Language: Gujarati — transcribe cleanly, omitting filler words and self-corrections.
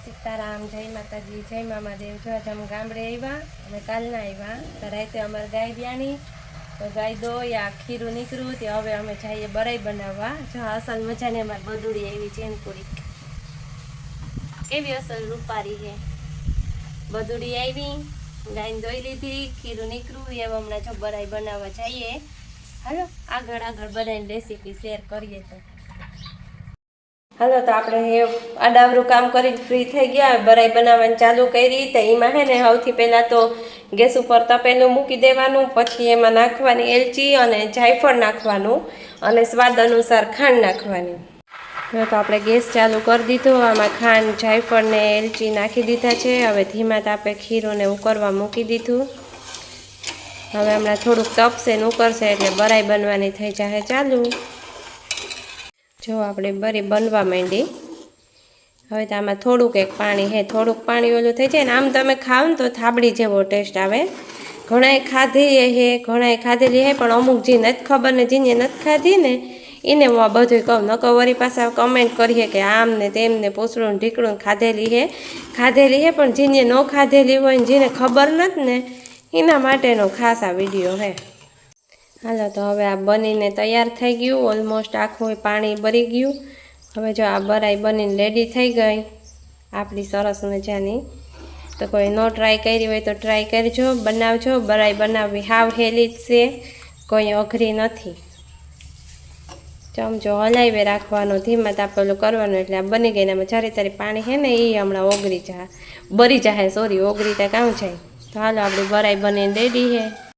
સીતારામ, જય માતાજી, જય મામાદેવ। જો આજે અમે ગામડે આવ્યા, અમે કાલના આવ્યા તો રાતે અમારે ગાય બ્યાની તો ગાય દોઈ આ ખીરું નીકળ્યું તે હવે અમે જઈએ બરાઈ બનાવવા। જો અસલ મજાની અમારે બદુડી આવી ચેનપુરી, કેવી અસલ રૂપારી છે બદુડી આવી। ગાયને દોઈ લીધી, ખીરું નીકળ્યું એવું હમણાં જો બરાઈ બનાવવા જઈએ। હાલો આગળ આગળ બધાની રેસીપી શેર કરીએ। તો હાલો તો આપણે આડાવરું કામ કરીને ફ્રી થઈ ગયા, બરાઈ બનાવવાનું ચાલુ કરી। તો એમાં હે ને સૌથી પહેલાં તો ગેસ ઉપર તપેલું મૂકી દેવાનું, પછી એમાં નાખવાની એલચી અને જાયફળ નાખવાનું અને સ્વાદ અનુસાર ખાંડ નાખવાની। તો આપણે ગેસ ચાલુ કરી દીધો, આમાં ખાંડ જાયફળ ને એલચી નાખી દીધા છે। હવે ધીમા તાપે ખીરોને ઉકળવા મૂકી દીધું। હવે હમણાં થોડુંક તપશે ને ઉકળશે એટલે બરાઈ બનવાની થઈ જાય ચાલુ। જો આપણે બરી બનવા માંડી। હવે તો આમાં થોડુંક એક પાણી હે, થોડુંક પાણી ઓલું થઈ જાય ને આમ તમે ખાવ ને તો થાબડી જેવો ટેસ્ટ આવે। ઘણાએ ખાધી હે, ઘણાએ ખાધેલી હે, પણ અમુક જે નથી ખબર ને જેને નથી ખાધી ને એને હું આ બધું કહું, નકર વળી પાછા કમેન્ટ કરીએ કે આમ ને તેમ ને પૂછડું ને ઢીકડું ખાધેલી હે, પણ જેને ન ખાધેલી હોય ને જેને ખબર નથી ને એના માટેનો ખાસ આ વિડીયો હે। હાલો તો હવે આ બનીને તૈયાર થઈ ગયું, ઓલમોસ્ટ આખું પાણી બરી ગયું। હવે જો આ બરાઈ બનીને રેડી થઈ ગઈ આપણી સરસ મજાની। તો કોઈ ન ટ્રાય કરી હોય તો ટ્રાય કરજો, બનાવજો। બરાઈ બનાવવી હાવ હેલી જ છે, કોઈ અઘરી નથી। ચમચો હલાવી રાખવાનો, ધીમા તાપેલું કરવાનું એટલે આ બની ગઈ ને આમાં જરી તારી પાણી છે ને એ હમણાં ઓગળી જાય, બરી જાય, સોરી ઓગળી ત્યાં કામ જાય। તો હાલો આપણી બરાઈ બનીને રેડી છે।